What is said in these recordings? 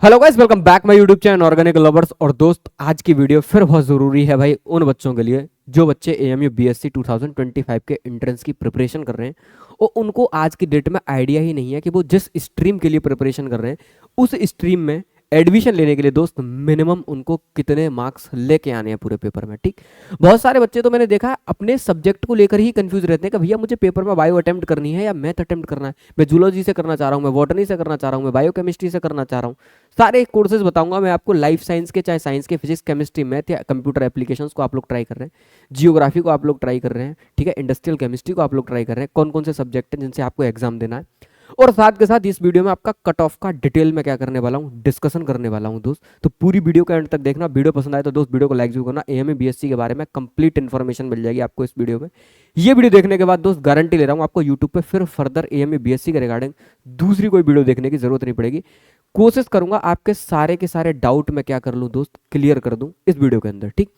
Hello guys, welcome back my YouTube channel organic lovers. और दोस्त, आज की वीडियो फिर बहुत ज़रूरी है भाई उन बच्चों के लिए जो बच्चे एएमयू बीएससी 2025 के एंट्रेंस की प्रिपरेशन कर रहे हैं और उनको आज की डेट में आइडिया ही नहीं है कि वो जिस स्ट्रीम के लिए प्रिपरेशन कर रहे हैं उस स्ट्रीम में एडमिशन लेने के लिए दोस्त मिनिमम उनको कितने मार्क्स लेके आने हैं पूरे पेपर में। ठीक, बहुत सारे बच्चे तो मैंने देखा है अपने सब्जेक्ट को लेकर ही कंफ्यूज रहते हैं कि भैया मुझे पेपर में बायो अटेम्प्ट करनी है या मैथ अटेम्प्ट करना है, मैं जूलॉजी से करना चाह रहा हूँ, मैं बॉटनी से करना चाह रहा हूँ, मैं बायोकेमिस्ट्री से करना चाह रहा हूँ। सारे कोर्सेज बताऊंगा मैं आपको, लाइफ साइंस के, चाहे साइंस के, फिजिक्स, केमिस्ट्री, मैथ या कंप्यूटर एप्लीकेशंस को आप लोग ट्राई कर रहे हैं, जियोग्राफी को आप लोग ट्राई कर रहे हैं, ठीक है, इंडस्ट्रियल केमिस्ट्री को आप लोग ट्राई कर रहे हैं, कौन कौन से सब्जेक्ट हैं जिनसे आपको एग्जाम देना है। और साथ के साथ इस वीडियो में आपका कट ऑफ का डिटेल में क्या करने वाला हूँ, डिस्कशन करने वाला हूँ दोस्त। तो पूरी वीडियो का एंड तक देखना। वीडियो पसंद आए तो दोस्त वीडियो को लाइक जरूर करना। एएमए बीएससी के बारे में कंप्लीट इन्फॉर्मेशन मिल जाएगी आपको इस वीडियो में। ये वीडियो देखने के बाद दोस्त गारंटी ले रहा हूँ आपको यूट्यूब पे फिर फर्दर एएमए बीएससी के रिगार्डिंग दूसरी कोई वीडियो देखने की जरूरत नहीं पड़ेगी। कोशिश करूंगा आपके सारे के सारे डाउट मैं क्या कर लूँ दोस्त, क्लियर कर दूं इस वीडियो के अंदर। ठीक,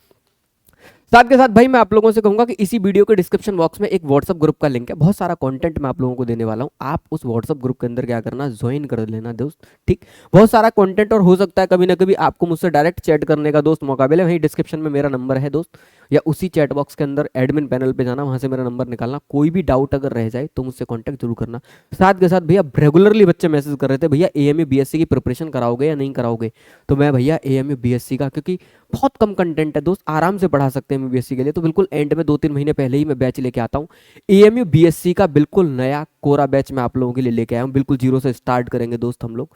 साथ के साथ भाई मैं आप लोगों से कहूंगा कि इसी वीडियो के डिस्क्रिप्शन बॉक्स में एक व्हाट्सअप ग्रुप का लिंक है, बहुत सारा कंटेंट मैं आप लोगों को देने वाला हूं। आप उस व्हाट्सअप ग्रुप के अंदर क्या करना, ज्वाइन कर लेना दोस्त। ठीक, बहुत सारा कंटेंट, और हो सकता है कभी ना कभी आपको मुझसे डायरेक्ट चैट करने का दोस्त मौका मिले। वहीं डिस्क्रिप्शन में मेरा नंबर है दोस्त, या उसी चैट बॉक्स के अंदर एडमिन पैनल पे जाना, वहां से मेरा नंबर निकालना। कोई भी डाउट अगर रह जाए तो मुझसे कॉन्टैक्ट जरूर करना। साथ के साथ भैया रेगुलरली बच्चे मैसेज कर रहे थे, भैया एएमयू बीएससी की प्रिपरेशन कराओगे या नहीं कराओगे। तो मैं भैया एएमयू बीएससी का, क्योंकि बहुत कम कंटेंट है दोस्त, आराम से पढ़ा सकते हैं एमबीबीएससी के लिए, तो बिल्कुल एंड में 2-3 महीने पहले ही मैं बैच लेके आता हूँ। एएमयू बीएससी का बिल्कुल नया कोरा बैच मैं आप लोगों के लिए लेके आया हूँ, बिल्कुल जीरो से स्टार्ट करेंगे दोस्त हम लोग।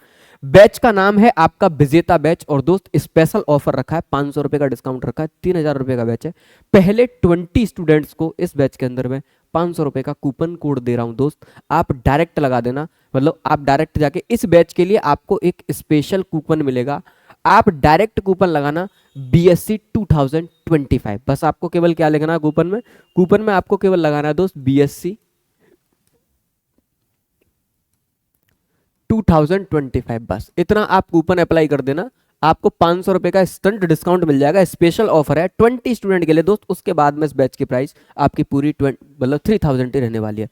बैच का नाम है आपका विजेता बैच, और दोस्त स्पेशल ऑफर रखा है, 500 रुपए का डिस्काउंट रखा है, 3000 रुपए का बैच है। पहले 20 स्टूडेंट्स को इस बैच के अंदर मैं 500 रुपए का कूपन कोड दे रहा हूं दोस्त। आप डायरेक्ट लगा देना, मतलब आप डायरेक्ट जाके इस बैच के लिए आपको एक स्पेशल कूपन मिलेगा। आप डायरेक्ट कूपन लगाना बीएससी 2025, बस आपको केवल क्या लिखना है कूपन में, कूपन में आपको केवल लगाना है दोस्त बीएससी 2025, बस इतना आप कूपन अप्लाई कर देना। आपको 500 रुपए का स्टंट डिस्काउंट मिल जाएगा, स्पेशल ऑफर है 20 स्टूडेंट के लिए दोस्त। उसके बाद में इस बैच की प्राइस आपकी पूरी 20 मतलब 3000 ही रहने वाली है।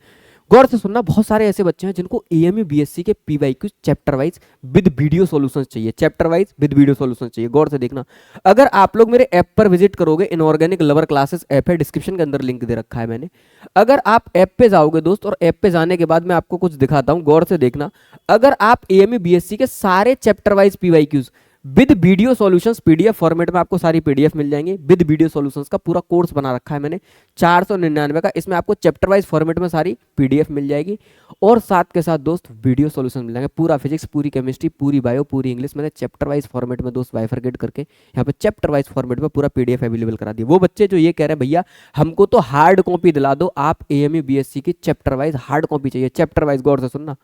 गौर से सुनना, बहुत सारे ऐसे बच्चे हैं जिनको एएमयू बीएससी के PYQ chapter wise with video solutions चाहिए, chapter wise with video solutions चाहिए। गौर से देखना, अगर आप लोग मेरे ऐप पर विजिट करोगे, इनऑर्गेनिक लवर क्लासेस ऐप है, डिस्क्रिप्शन के अंदर लिंक दे रखा है मैंने। अगर आप ऐप पे जाओगे दोस्त, और ऐप पे जाने के बाद मैं आपको कुछ दिखाता हूं, गौर से देखना। अगर आप एएमयू बीएससी के सारे chapter wise PYQs with video solutions PDF format में, आपको सारी पीडीएफ मिल जाएंगे। विद वीडियो सॉल्यूशंस का पूरा कोर्स बना रखा है मैंने 499 का, इसमें आपको चैप्टर वाइज फॉर्मेट में सारी पीडीएफ मिल जाएगी, और साथ के साथ दोस्त वीडियो सॉल्यूशन मिल जाएंगे। पूरा फिजिक्स, पूरी केमिस्ट्री, पूरी बायो, पूरी इंग्लिश मैंने चैप्टर वाइज फॉर्मेट में दोस्त बाइफरकेट करके यहाँ पे चैप्टर वाइज फॉर्मेट में पूरा पीडीएफ अवेलेबल करा दिया। वो बच्चे जो ये कह रहे हैं भैया हमको तो हार्ड कॉपी दिला दो, आप एएमयू बीएससी की चैप्टर वाइज हार्ड कॉपी चाहिए, चैप्टर वाइज, गौर से सुनना।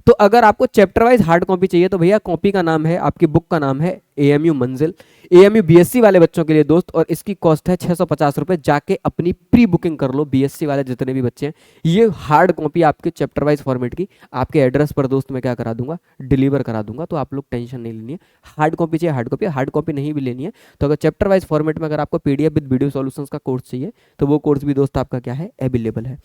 तो अगर आपको चैप्टर वाइज हार्ड कॉपी चाहिए तो भैया कॉपी का नाम है, आपकी बुक का नाम है एएमयू मंजिल, एएमयू बीएससी वाले बच्चों के लिए दोस्त, और इसकी कॉस्ट है 650 रुपए। जाके अपनी प्री बुकिंग कर लो, बीएससी वाले जितने भी बच्चे हैं। ये हार्ड कॉपी आपके चैप्टर वाइज फॉर्मेट की आपके एड्रेस पर दोस्त मैं क्या करा दूंगा, डिलीवर करा दूंगा, तो आप लोग टेंशन नहीं लेनी है। हार्ड कॉपी चाहिए हार्ड कॉपी, हार्ड कॉपी नहीं भी लेनी है तो अगर चैप्टर वाइज फॉर्मेट में अगर आपको पीडीएफ विद वीडियो सॉल्यूशंस का कोर्स चाहिए तो वो कोर्स भी दोस्त आपका क्या है, अवेलेबल है।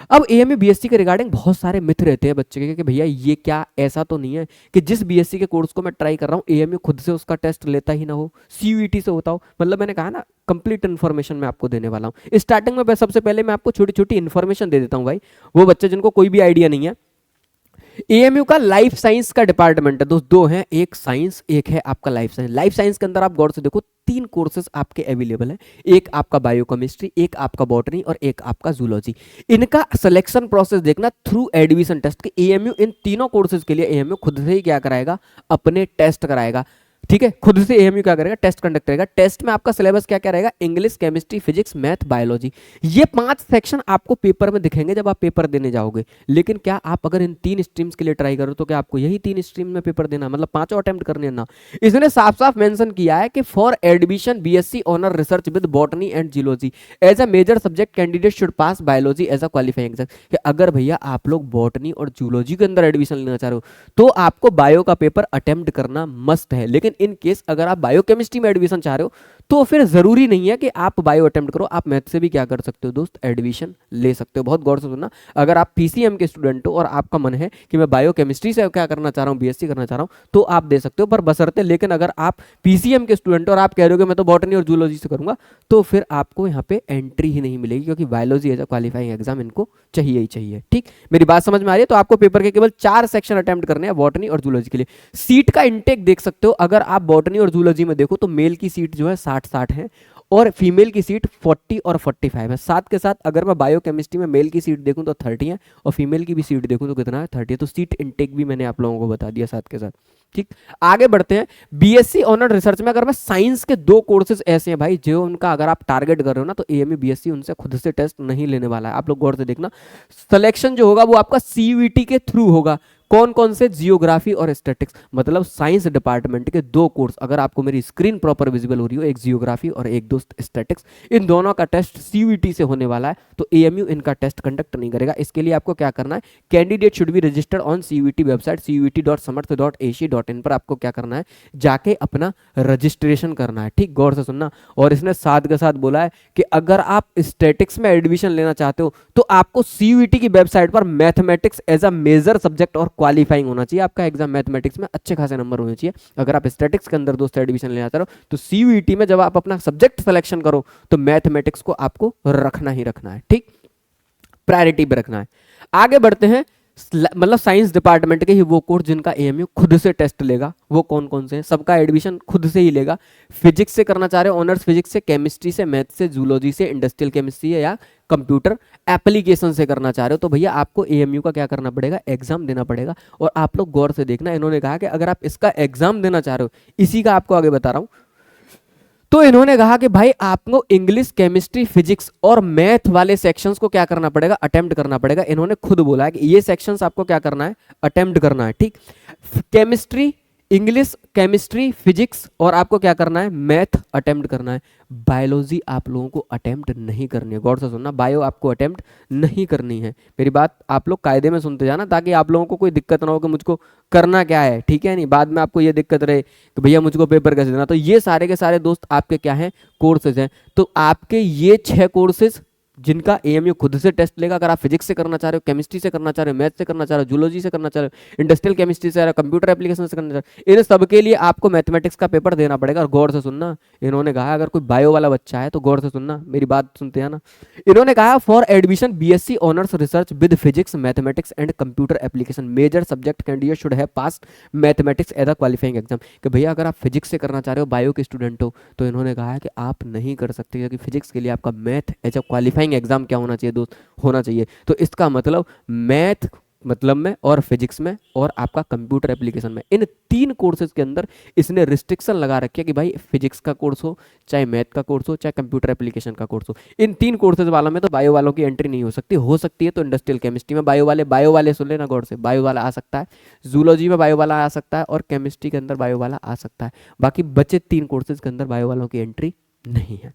अब एएमयू बीएससी के रिगार्डिंग बहुत सारे मिथ रहते हैं बच्चे के कि भैया ये क्या, ऐसा तो नहीं है कि जिस बीएससी के कोर्स को मैं ट्राई कर रहा हूँ एएमयू खुद से उसका टेस्ट लेता ही ना हो, सीयूईटी से होता हो। मतलब मैंने कहा ना, कंप्लीट इन्फॉर्मेशन मैं आपको देने वाला हूँ। स्टार्टिंग में सबसे पहले मैं आपको छोटी छोटी इन्फॉर्मेशन दे देता हूँ भाई, वो बच्चे जिनको कोई भी आइडिया नहीं है। एएमयू का लाइफ साइंस का डिपार्टमेंट है दोस्त, दो हैं, एक साइंस एक है आपका लाइफ साइंस। लाइफ साइंस के अंदर आप गौर से देखो 3 कोर्सेज आपके अवेलेबल हैं, एक आपका बायोकेमिस्ट्री, एक आपका बॉटनी और एक आपका जूलॉजी। इनका सिलेक्शन प्रोसेस देखना थ्रू एडमिशन टेस्ट के। एएमयू इन तीनों कोर्सेज के लिए एएमयू खुद से ही क्या कराएगा, अपने टेस्ट कराएगा। ठीक है, खुद से एएमयू क्या करेगा, टेस्ट कंडक्ट करेगा। टेस्ट में आपका सिलेबस क्या क्या रहेगा, English, chemistry, physics, math, biology. ये 5 सेक्शन आपको पेपर में दिखेंगे जब आप पेपर देने जाओगे। लेकिन क्या आप अगर इन 3 स्ट्रीम्स के लिए ट्राई करो तो क्या आपको यही 3 स्ट्रीम में पेपर देना, मतलब 5 अटेम्प्ट करने ना। इसने साफ साफ मेंशन किया है कि for admission BSc honour research with botany and geology as a major subject candidate should pass biology as a qualifying exam. कि अगर भैया आप लोग बॉटनी और जूलॉजी के अंदर एडमिशन लेना चाह रहे हो तो आपको बायो का पेपर अटेम्प्ट करना मस्ट है। लेकिन इन केस अगर आप बायोकेमिस्ट्री में एडमिशन चाह रहे हो तो फिर जरूरी नहीं है कि आप बायो अटेम्प्ट करो, आप मैथ से भी क्या कर सकते हो दोस्त, एडमिशन ले सकते हो। बहुत गौर से सुनना, अगर आप पीसीएम के स्टूडेंट हो और आपका मन है कि मैं बायो केमिस्ट्री से क्या करना चाह रहा हूँ, बीएससी करना चाह रहा हूँ, तो आप दे सकते हो, पर बशर्ते, लेकिन अगर आप पीसीएम के स्टूडेंट हो और आप कह रहे हो कि मैं तो बॉटनी और जूलॉजी से करूंगा, तो फिर आपको यहाँ पे एंट्री ही नहीं मिलेगी, क्योंकि biology as a qualifying exam इनको चाहिए ही चाहिए। ठीक, मेरी बात समझ में आ रही है? तो आपको पेपर के केवल 4 सेक्शन अटेम्प्ट करने हैं बॉटनी और जूलॉजी के लिए। सीट का इंटेक देख सकते हो, अगर आप बॉटनी और जूलॉजी में देखो तो मेल की सीट जो है 60-60 है और फीमेल की सीट 40 और 45 है। साथ के साथ अगर मैं बायोकेमिस्ट्री में मेल की सीट देखूं तो 30 है और फीमेल की भी सीट देखूं तो कितना है, 30 है। तो सीट इनटेक भी मैंने आप लोगों को बता दिया साथ के साथ। ठीक, आगे बढ़ते हैं। बीएससी ऑनर रिसर्च में अगर मैं साइंस के 2 कोर्सेज ऐसे हैं भाई जो उनका अगर आप टारगेट कर रहे हो ना, तो एएमयू बीएससी उनसे खुद से टेस्ट नहीं लेने वाला है। आप लोग गौर से देखना, सिलेक्शन जो होगा वो आपका सीयूईटी के थ्रू होगा। कौन कौन से, जियोग्राफी और स्टैटिक्स, मतलब साइंस डिपार्टमेंट के 2 कोर्स। अगर आपको मेरी स्क्रीन प्रॉपर विजिबल हो रही हो, एक जियोग्राफी और एक दोस्त स्टैटिक्स, इन दोनों का टेस्ट सीयूईटी से होने वाला है। तो एएमयू इनका टेस्ट कंडक्ट नहीं करेगा। इसके लिए आपको क्या करना है, candidate should be registered on CUET website cuet.samarth.ac.in पर आपको क्या करना है, जाके अपना रजिस्ट्रेशन करना है। ठीक, गौर से सुनना। और इसने साथ के साथ बोला है कि अगर आप स्टैटिक्स में एडमिशन लेना चाहते हो तो आपको सीयूईटी की वेबसाइट पर mathematics as a major subject और क्वालिफाइंग होना चाहिए। आपका एग्जाम मैथमेटिक्स में अच्छे खासे नंबर होने चाहिए। अगर आप स्टैटिक्स के अंदर दोस्त एडमिशन लेना चाहते हो तो सीयूईटी में जब आप अपना सब्जेक्ट सिलेक्शन करो तो मैथमेटिक्स को आपको रखना ही रखना है। ठीक, प्रायोरिटी पे रखना है। आगे बढ़ते हैं, मतलब साइंस डिपार्टमेंट के ही वो कोर्स जिनका एएमयू खुद से टेस्ट लेगा। वो कौन कौन से हैं, सबका एडमिशन खुद से ही लेगा। फिजिक्स से करना चाह रहे हो, ऑनर्स फिजिक्स से, केमिस्ट्री से, मैथ से, जूलॉजी से, इंडस्ट्रियल केमिस्ट्री या कंप्यूटर एप्लीकेशन से करना चाह रहे हो, तो भैया आपको एएमयू का क्या करना पड़ेगा, एग्जाम देना पड़ेगा। और आप लोग गौर से देखना, इन्होंने कहा कि अगर आप इसका एग्जाम देना चाह रहे हो, इसी का आपको आगे बता रहा हूं, तो इन्होंने कहा कि भाई आपको इंग्लिश, केमिस्ट्री, फिजिक्स और मैथ वाले सेक्शंस को क्या करना पड़ेगा, अटेम्प्ट करना पड़ेगा। इन्होंने खुद बोला है कि ये सेक्शंस आपको क्या करना है, अटेम्प्ट करना है। ठीक, केमिस्ट्री, इंग्लिश, केमिस्ट्री, फिजिक्स और आपको क्या करना है, मैथ अटेम्प्ट करना है। बायोलॉजी आप लोगों को अटेम्प्ट नहीं करनी है। गौर से सुनना, बायो आपको अटेम्प्ट नहीं करनी है। मेरी बात आप लोग कायदे में सुनते जाना, ताकि आप लोगों को कोई दिक्कत ना हो कि मुझको करना क्या है। ठीक है, नहीं बाद में आपको ये दिक्कत रहे कि भैया मुझको पेपर कैसे देना। तो ये सारे के सारे दोस्त आपके क्या हैं, कोर्सेज हैं। तो आपके ये 6 कोर्सेज जिनका एएमयू खुद से टेस्ट लेगा। अगर आप फिजिक्स से करना चाह रहे हो, केमिस्ट्री से करना चाह रहे हो, मैथ से करना चाह रहे हो, जूलॉजी से करना चाह रहे हो, इंडस्ट्रियल केमिस्ट्री से, कंप्यूटर एप्लीकेशन से करना चाह रहे हो, इन सब के लिए आपको मैथमेटिक्स का पेपर देना पड़ेगा। और गौर से सुनना, इन्होंने कहा अगर कोई बायो वाला बच्चा है तो गौर से सुनना, मेरी बात सुनते हैं ना। इन्होंने कहा for admission BSc honours research with physics, mathematics and computer application major subject candidate should have pass mathematics as a qualifying exam. कि भैया अगर आप फिजिक्स से करना चाह रहे हो, बायो के स्टूडेंट हो, तो इन्होंने कहा है कि आप नहीं कर सकते, क्योंकि फिजिक्स के लिए आपका math as a qualifying exam क्या होना चाहिए दोस्त, होना चाहिए। तो इसका मतलब मैथ मतलब में और फिजिक्स में और आपका कंप्यूटर एप्लीकेशन में, इन 3 कोर्सेज के अंदर इसने रिस्ट्रिक्शन लगा रखी है कि भाई फिजिक्स का कोर्स हो, चाहे मैथ का कोर्स हो, चाहे कंप्यूटर एप्लीकेशन का कोर्स हो, इन 3 कोर्सेज वालों में तो बायो वालों की एंट्री नहीं हो सकती है तो इंडस्ट्रियल केमिस्ट्री में बायो वाले सुन लेना गौर से, बायो वाला आ सकता है, जूलॉजी में बायो वाला आ सकता है और केमिस्ट्री के अंदर बायो वाला आ सकता है। बाकी बचे 3 कोर्सेज के अंदर बायो वालों की एंट्री नहीं है।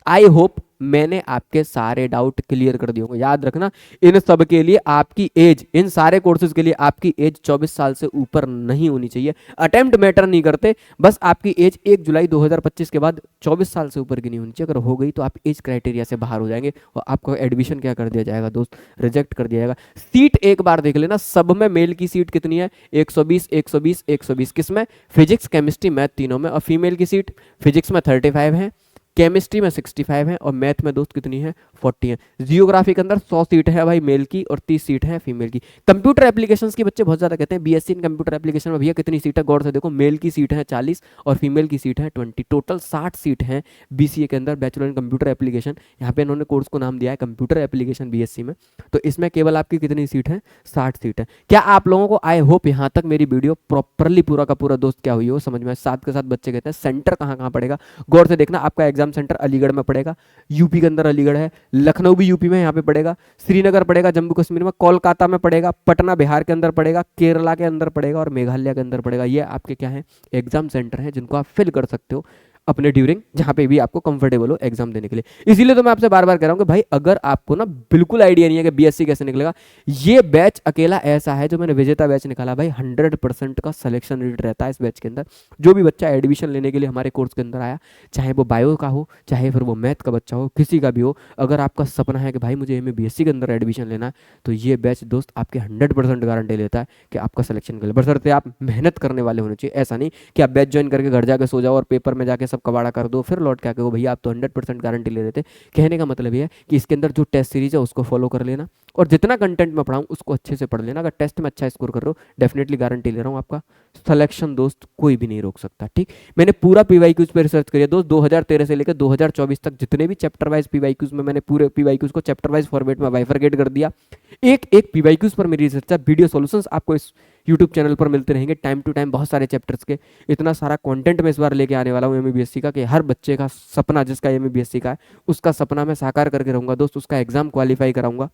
आई होप मैंने आपके सारे डाउट क्लियर कर दिए होंगे। याद रखना, इन सब के लिए आपकी एज, इन सारे कोर्सेज के लिए आपकी एज 24 साल से ऊपर नहीं होनी चाहिए। अटेम्प्ट मैटर नहीं करते, बस आपकी एज 1 जुलाई 2025 के बाद 24 साल से ऊपर की नहीं होनी चाहिए। अगर हो गई तो आप एज क्राइटेरिया से बाहर हो जाएंगे और आपको एडमिशन क्या कर दिया जाएगा दोस्त, रिजेक्ट कर दिया जाएगा। सीट एक बार देख लेना, सब में मेल की सीट कितनी है, 120 120 120। किसमें, फिजिक्स, केमिस्ट्री, मैथ तीनों में। और फीमेल की सीट फिजिक्स में 35 है, केमिस्ट्री में 65 है और मैथ में दोस्त कितनी है, 40 है। जियोग्राफी के अंदर 100 सीट है भाई मेल की और 30 सीट है फीमेल की। कंप्यूटर एप्लीकेशंस के बच्चे बहुत ज्यादा कहते हैं बीएससी इन कंप्यूटर एप्लीकेशन में भैया कितनी सीट है, गौर से देखो, मेल की सीट है 40 और फीमेल की सीट है 20, टोटल 60 सीट है बीसीए के अंदर, बैचलर इन कंप्यूटर एप्लीकेशन। यहाँ पे इन्होंने कोर्स को नाम दिया है कंप्यूटर एप्लीकेशन बीएससी में। तो इसमें केवल आपकी कितनी सीट है, 60 सीट है। क्या आप लोगों को आई होप यहाँ तक मेरी वीडियो प्रॉपरली पूरा का पूरा दोस्त क्या हुई हो समझ में। साथ के साथ बच्चे कहते हैं सेंटर कहाँ कहाँ पड़ेगा, गौर से देखना। आपका एग्जाम सेंटर अलीगढ़ में पड़ेगा, यूपी के अंदर अलीगढ़ है, लखनऊ भी यूपी में यहाँ पे पड़ेगा, श्रीनगर पड़ेगा जम्मू कश्मीर में, कोलकाता में पड़ेगा, पटना बिहार के अंदर पड़ेगा, केरला के अंदर पड़ेगा और मेघालय के अंदर पड़ेगा। ये आपके क्या है, एग्जाम सेंटर है जिनको आप फिल कर सकते हो। अपने ड्यूरिंग, जहाँ पे भी आपको कंफर्टेबल हो एग्जाम देने के लिए। इसीलिए तो मैं आपसे बार बार कह रहा हूँ कि भाई अगर आपको ना बिल्कुल आइडिया नहीं है कि बीएससी कैसे निकलेगा, ये बैच अकेला ऐसा है जो मैंने विजेता बैच निकाला भाई, 100% का सिलेक्शन रेट रहता है इस बैच के अंदर। जो भी बच्चा एडमिशन लेने के लिए हमारे कोर्स के अंदर आया, चाहे वो बायो का हो, चाहे फिर वो मैथ का बच्चा हो, किसी का भी हो, अगर आपका सपना है कि भाई मुझे बीएससी के अंदर एडमिशन लेना है, तो ये बैच दोस्त आपके 100% गारंटी लेता है कि आपका सिलेक्शन निकले। बशर्ते आप मेहनत करने वाले होने चाहिए। ऐसा नहीं कि आप बैच ज्वाइन करके घर जाके सो जाओ और पेपर में जाके सब कबाड़ा कर दो, फिर लौट के आके वो भैया आप तो 100% गारंटी ले रहे थे। कहने का मतलब ये है कि इसके अंदर जो टेस्ट सीरीज है उसको फॉलो कर लेना, और जितना कंटेंट मैं पढ़ाऊँ उसको अच्छे से पढ़ लेना। अगर टेस्ट में अच्छा स्कोर कर रहे हो, डेफिनेटली गारंटी ले रहा हूँ आपका सिलेक्शन दोस्त कोई भी नहीं रोक सकता। ठीक, मैंने पूरा पीवाईक्यूज पे रिसर्च करी है दोस्त, 2013 से लेकर 2024 तक जितने भी चैप्टर वाइज पीवाईक्यूज में, मैंने पूरे पीवाईक्यूज को चैप्टर वाइज फॉर्मेट में बाइफरकेट कर दिया। एक एक पीवाईक्यूज पर मेरी रिसर्च है। वीडियो सॉल्यूशंस आपको इस यूट्यूब चैनल पर मिलते रहेंगे टाइम टू टाइम, बहुत सारे चैप्टर्स के। इतना सारा कंटेंट मैं इस बार लेके आने वाला हूँ एमबीबीएससी का, कि हर बच्चे का सपना, जिसका एमबीबीएससी का है, उसका सपना मैं साकार करके रहूंगा दोस्त, उसका एग्जाम क्वालिफाई कराऊंगा।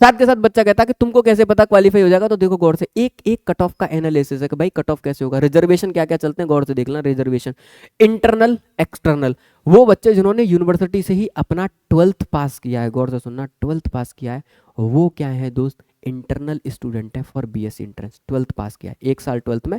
साथ के साथ बच्चा कहता है कि तुमको कैसे पता क्वालिफाई हो जाएगा, तो देखो गौर से, एक एक कट ऑफ का एनालिसिस है कि भाई कट ऑफ कैसे होगा, रिजर्वेशन क्या क्या चलते हैं, गौर से देखना। रिजर्वेशन इंटरनल एक्सटर्नल, वो बच्चे जिन्होंने यूनिवर्सिटी से ही अपना 12th पास किया है, गौर से सुनना, 12th पास किया है, वो क्या है दोस्त, इंटरनल स्टूडेंट है फॉर बीएससी एंट्रेंस। 12th पास किया है, 1 साल 12th में,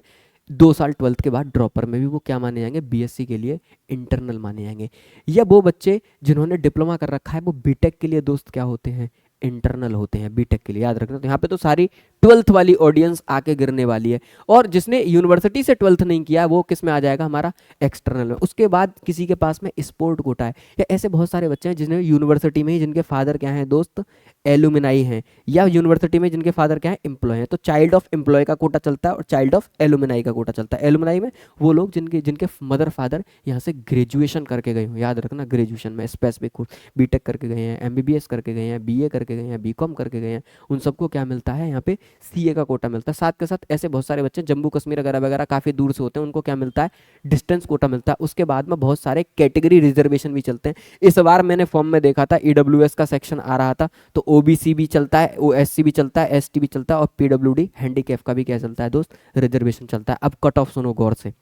2 साल 12th के बाद ड्रॉपर में भी वो क्या माने जाएंगे, बीएससी के लिए इंटरनल माने जाएंगे। या वो बच्चे जिन्होंने डिप्लोमा कर रखा है, वो बीटेक के लिए दोस्त क्या होते हैं, इंटरनल होते हैं बीटेक के लिए, याद रखना। तो यहाँ पे तो सारी 12th वाली ऑडियंस आके गिरने वाली है। और जिसने यूनिवर्सिटी से 12th नहीं किया वो किस में आ जाएगा, हमारा एक्सटर्नल में। उसके बाद किसी के पास में स्पोर्ट कोटा है, या ऐसे बहुत सारे बच्चे हैं जिन्हें यूनिवर्सिटी में ही, जिनके फादर क्या हैं दोस्त, एलुमिनाई हैं, या यूनिवर्सिटी में जिनके फादर क्या है, एम्प्लॉय हैं, तो चाइल्ड ऑफ एम्प्लॉय का कोटा चलता है और चाइल्ड ऑफ एलुमिनाई का कोटा चलता है। एलुमिनाई में वो लोग जिनके जिनके मदर फादर यहाँ से ग्रेजुएशन करके गए हो, याद रखना, ग्रेजुएशन में स्पेसिफिक कोर्स, बीटेक करके गए हैं, एमबीबीएस करके गए हैं, बीए करके गए हैं, बीकॉम करके गए हैं, उन सबको क्या मिलता है, यहाँ पे सीए का कोटा मिलता है। साथ के साथ ऐसे बहुत सारे बच्चे जम्मू कश्मीर वगैरह वगैरह काफ़ी दूर से होते हैं, उनको क्या मिलता है, डिस्टेंस कोटा मिलता है। उसके बाद में बहुत सारे कैटेगरी रिजर्वेशन भी चलते हैं। इस बार मैंने फॉर्म में देखा था ईडब्ल्यूएस का सेक्शन आ रहा था, तो ओबीसी भी चलता है, ओएससी भी चलता है, एसटी भी चलता है, और पीडब्ल्यूडी हैंडीकैप का भी क्या चलता है दोस्त, रिजर्वेशन चलता है। अब कट ऑफ सुनो गौर से,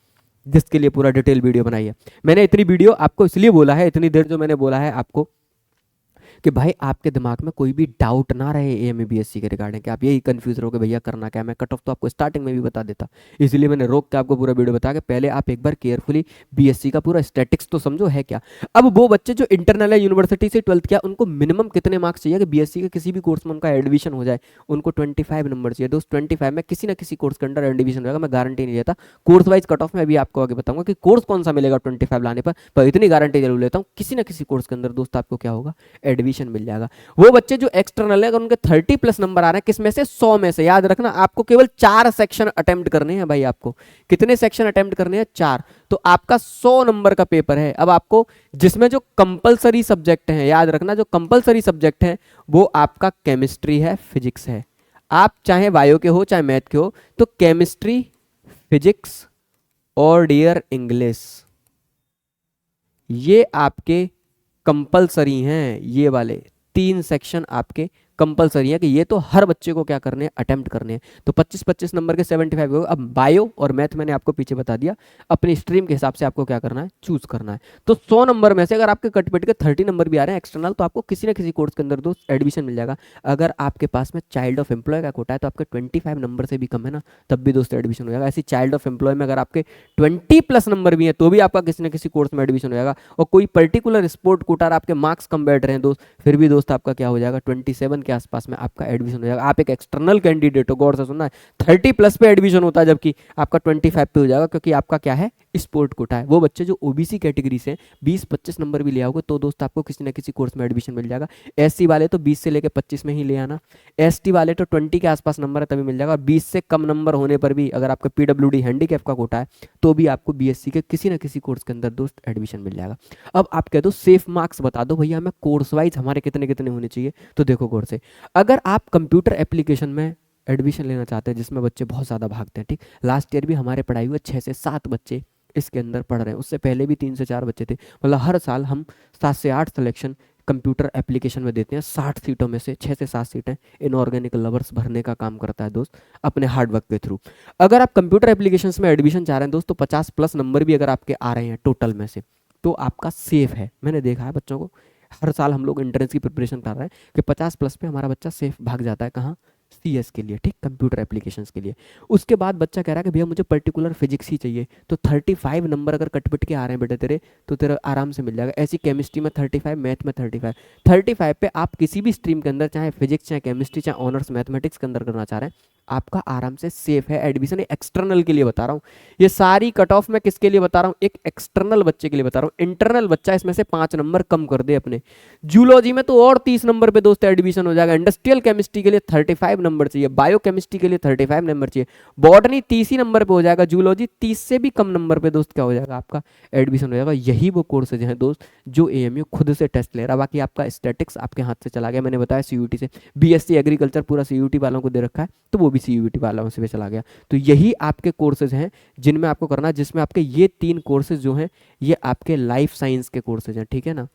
जिसके लिए पूरा डिटेल वीडियो बनाई है मैंने। इतनी वीडियो आपको इसलिए बोला है, इतनी देर जो मैंने बोला है आपको, कि भाई आपके दिमाग में कोई भी डाउट ना रहे एमबीबीएससी के रिगार्डिंग, कि आप यही कंफ्यूज रहो कि भैया करना क्या है। मैं कट ऑफ तो आपको स्टार्टिंग में भी बता देता, इसलिए मैंने रोक के आपको पूरा वीडियो बता के पहले आप एक बार केयरफुली बीएससी का पूरा स्टैटिक्स तो समझो है क्या। अब वो बच्चे जो इंटरनल है, यूनिवर्सिटी से 12th किया, उनको मिनिमम कितने मार्क्स चाहिए कि बीएससी के किसी भी कोर्स में उनका एडमिशन हो जाए, उनको 25 नंबर चाहिए दोस्त। 25 में किसी ना किसी कोर्स के अंदर एडमिशन रहेगा, मैं गारंटी नहीं देता। कोर्स वाइज कट ऑफ में भी आपको आगे बताऊंगा कि कोर्स कौन सा मिलेगा 25 लाने पर इतनी गारंटी जरूर लेता हूँ, किसी ना किसी कोर्स के अंदर दोस्त आपको क्या होगा, एडमिशन मिल जाएगा। वो बच्चे जो एक्सटर्नल है, अगर उनके 30+ नंबर आ रहे हैं, किसमें से, 100 में से, याद रखना आपको केवल 4 सेक्शन अटेम्प्ट करने हैं भाई। आपको कितने सेक्शन अटेम्प्ट करने हैं, 4, तो आपका 100 नंबर का पेपर है। अब आपको जिसमें जो कंपलसरी सब्जेक्ट हैं, याद रखना, जो कंपलसरी सब्जेक्ट हैं वो आपका केमिस्ट्री है, फिजिक्स है। आप चाहे बायो के हो चाहे मैथ के हो, तो केमिस्ट्री, फिजिक्स और डियर इंग्लिश, ये आपके कंपलसरी हैं। ये वाले 3 सेक्शन आपके कंपलसरी है कि ये तो हर बच्चे को क्या करने हैं, अटेम्प्ट करने हैं। तो 25-25 नंबर के 75 होगा। अब बायो और मैथ मैंने आपको पीछे बता दिया, अपनी स्ट्रीम के हिसाब से आपको क्या करना है, चूज करना है। तो 100 नंबर में से अगर आपके कटपिट के 30 नंबर भी आ रहे हैं एक्सटर्नल, तो आपको किसी ना किसी कोर्स के अंदर दोस्त एडमिशन मिल जाएगा। अगर आपके पास में चाइल्ड ऑफ एम्प्लॉय का कोटा है, तो आपके 25 नंबर से भी कम है ना, तब भी दोस्त एडमिशन हो जाएगा। ऐसी चाइल्ड ऑफ एम्प्लॉय में अगर आपके 20+ नंबर भी है, तो भी आपका किसी ना किसी कोर्स में एडमिशन हो जाएगा। और कोई पर्टिकुलर स्पोर्ट कोटा, आपके मार्क्स कम बैठ रहे हैं दोस्त, फिर भी दोस्त आपका क्या हो जाएगा, 27 के आसपास में आपका एडमिशन हो जाएगा। आप एक एक्सटर्नल कैंडिडेट हो, गौर से सुनना है, 30+ पे एडमिशन होता है, जबकि आपका 25 पे हो जाएगा, क्योंकि आपका क्या है, स्पोर्ट कोटा है। वो बच्चे जो ओबीसी कैटेगरी से 20-25 नंबर भी ले आओगे, तो दोस्त आपको किसी ना किसी कोर्स में एडमिशन मिल जाएगा। एससी वाले तो 20 से लेकर 25 में ही ले आना, एसटी वाले तो 20 के आसपास नंबर है तभी मिल जाएगा। और 20 से कम नंबर होने पर भी अगर आपका पीडब्ल्यूडी हैंडीकैप का कोटा है, तो भी आपको बीएससी के किसी ना किसी कोर्स के अंदर दोस्त एडमिशन मिल जाएगा। अब आप कह दो सेफ मार्क्स बता दो भैया, हमें कोर्स वाइज हमारे कितने कितने होने चाहिए। तो देखो गौर से, अगर आप कंप्यूटर एप्लीकेशन में एडमिशन लेना चाहते हैं, जिसमें बच्चे बहुत ज़्यादा भागते हैं, ठीक, लास्ट ईयर भी हमारे पढ़ाई हुए 6 से 7 बच्चे इसके अंदर पढ़ रहे हैं, उससे पहले भी 3 से 4 बच्चे थे, मतलब हर साल हम 7 से 8 सिलेक्शन कंप्यूटर एप्लीकेशन में देते हैं। 60 सीटों में से 6 से 7 सीटें इनऑर्गेनिक लवर्स भरने का काम करता है दोस्त, अपने हार्ड वर्क के थ्रू। अगर आप कंप्यूटर एप्लीकेशन में एडमिशन चाह रहे हैं दोस्त, तो 50+ नंबर भी अगर आपके आ रहे हैं टोटल में से, तो आपका सेफ है। मैंने देखा है बच्चों को, हर साल हम लोग एंट्रेंस की प्रिपरेशन कर रहे हैं कि 50+ पे हमारा बच्चा सेफ भाग जाता है। कहाँ? CS के लिए, ठीक, कंप्यूटर एप्लीकेशंस के लिए। उसके बाद बच्चा कह रहा है कि भैया मुझे पर्टिकुलर फिजिक्स ही चाहिए, तो 35 नंबर अगर कटपिट के आ रहे हैं बेटे तेरे, तो तेरा आराम से मिल जाएगा। ऐसी केमिस्ट्री में 35, मैथ में 35 पे आप किसी भी स्ट्रीम के अंदर, चाहे फिजिक्स, चाहे केमिस्ट्री, चाहे ऑनर्स मैथमेटिक्स के अंदर करना चाह रहे हैं, आपका आराम से सेफ है एडमिशन। एक्सटर्नल के लिए बता रहा हूँ, ये सारी कट ऑफ मैं किसके लिए बता रहा हूँ? एक एक्सटर्नल बच्चे के लिए बता रहा हूँ। इंटरनल बच्चा इसमें से 5 नंबर कम कर दे अपने। जूलॉजी में तो और 30 नंबर पे दोस्त एडमिशन हो जाएगा। इंडस्ट्रियल केमिस्ट्री के लिए 35 नंबर चाहिए, बायो केमिस्ट्री के लिए 35 नंबर चाहिए, बॉटनी 30 ही नंबर पे हो जाएगा, जूलॉजी 30 से भी कम नंबर पे दोस्त क्या हो जाएगा? आपका एडमिशन हो जाएगा। यही वो कोर्सेज हैं दोस्त जो AMU खुद से टेस्ट ले रहा है। बाकी आपका स्टैटिक्स आपके हाथ से चला गया, मैंने बताया CUT से। BSc एग्रीकल्चर पूरा CUT वालों को दे रखा है, तो वो भी CUT वालों से भी चला गया। तो यही आपके कोर्सेज हैं जिनमें आपको करना है, जिसमें आपके ये 3 कोर्सेज जो हैं ये आपके लाइफ साइंस के कोर्सेज हैं, ठीक है ना,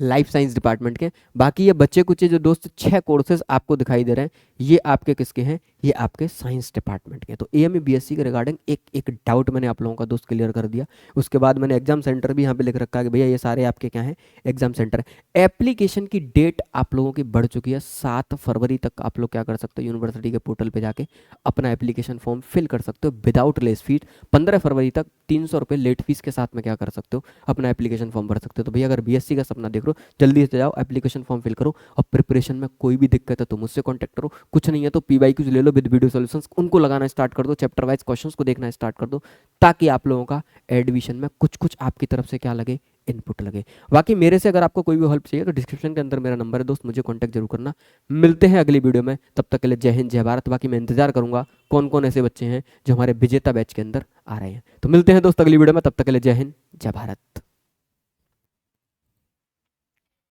लाइफ साइंस डिपार्टमेंट के। बाकी ये बच्चे कुछ जो दोस्त 6 कोर्सेज आपको दिखाई दे रहे हैं, ये आपके किसके हैं? ये आपके साइंस डिपार्टमेंट के। तो AMU BSc के रिगार्डिंग एक डाउट मैंने आप लोगों का दोस्त क्लियर कर दिया। उसके बाद मैंने एग्जाम सेंटर भी यहाँ पे लिख रखा है कि भैया ये सारे आपके क्या हैं? Exam centre. एप्लीकेशन की डेट आप लोगों की बढ़ चुकी है, 7 फरवरी तक आप लोग क्या कर सकते हो? यूनिवर्सिटी के पोर्टल पर जाके अपना एप्लीकेशन फॉर्म फिल कर सकते हो विदाउट लेस फीस। 15 फरवरी तक 300 रुपये लेट फीस के साथ में क्या कर सकते हो? अपना एप्लीकेशन फॉर्म भर सकते हो। तो भैया अगर BSc का सपना देख रहे हो, जल्दी से जाओ एप्लीकेशन फॉर्म फिल करो। और प्रिपरेशन में कोई भी दिक्कत है तो मुझसे कॉन्टैक्ट करो, कुछ नहीं है तो PYQs ले लो विद वीडियो सॉल्यूशंस, उनको लगाना स्टार्ट कर दो, चैप्टर वाइज क्वेश्चंस को देखना स्टार्ट कर दो, ताकि आप लोगों का एडमिशन में कुछ कुछ आपकी तरफ से क्या लगे? इनपुट लगे। बाकी मेरे से अगर आपको कोई भी हेल्प चाहिए तो डिस्क्रिप्शन के अंदर मेरा नंबर है दोस्त, मुझे कॉन्टैक्ट जरूर करना। मिलते हैं अगली वीडियो में, तब तक के लिए जय हिंद जय भारत। बाकी मैं इंतजार करूंगा कौन कौन ऐसे बच्चे हैं जो हमारे विजेता बैच के अंदर आ रहे हैं। तो मिलते हैं दोस्त अगली वीडियो में, तब तक के लिए जय हिंद जय भारत।